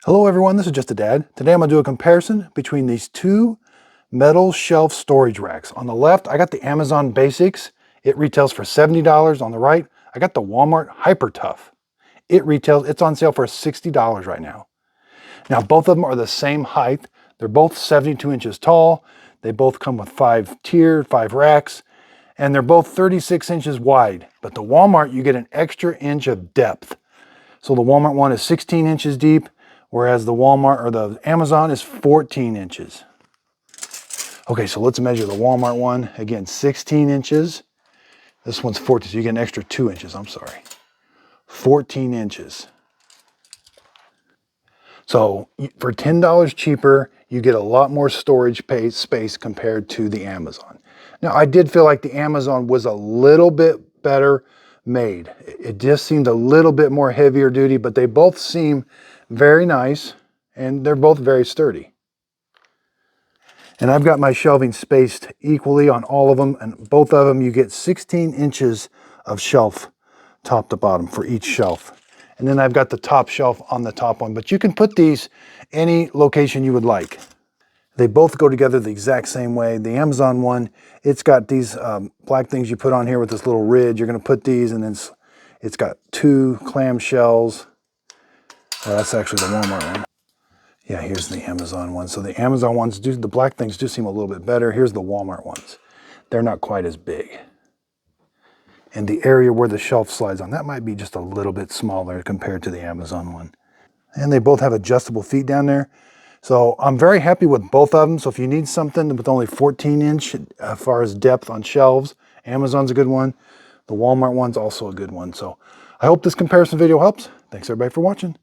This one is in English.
Hello everyone, this is Just a Dad. Today I'm going to do a comparison between these two metal shelf storage racks. On the left, I got the Amazon Basics. It retails for $70. On the right, I got the Walmart Hyper Tough. It's on sale for $60 right now. Now both of them are the same height. They're both 72 inches tall. They both come with 5 racks, and they're both 36 inches wide. But the Walmart, you get an extra inch of depth. So the Walmart one is 16 inches deep, whereas the Walmart or the Amazon is 14 inches. Okay, so let's measure the Walmart one. Again, 16 inches. This one's 14, so you get an extra 2 inches, I'm sorry. 14 inches. So for $10 cheaper, you get a lot more storage space compared to the Amazon. Now, I did feel like the Amazon was a little bit better made. It just seemed a little bit more heavier duty, but they both seem very nice and they're both very sturdy. And I've got my shelving spaced equally on all of them, and both of them you get 16 inches of shelf top to bottom for each shelf. And then I've got the top shelf on the top one, but you can put these any location you would like. They both go together the exact same way. The Amazon one, it's got these black things you put on here with this little ridge. You're going to put these, and then it's got 2 clamshells. Oh, that's actually the Walmart one. Yeah, here's the Amazon one. So the Amazon ones, the black things do seem a little bit better. Here's the Walmart ones. They're not quite as big. And the area where the shelf slides on, that might be just a little bit smaller compared to the Amazon one. And they both have adjustable feet down there. So I'm very happy with both of them. So if you need something with only 14 inch as far as depth on shelves, Amazon's a good one. The Walmart one's also a good one. So I hope this comparison video helps. Thanks everybody for watching.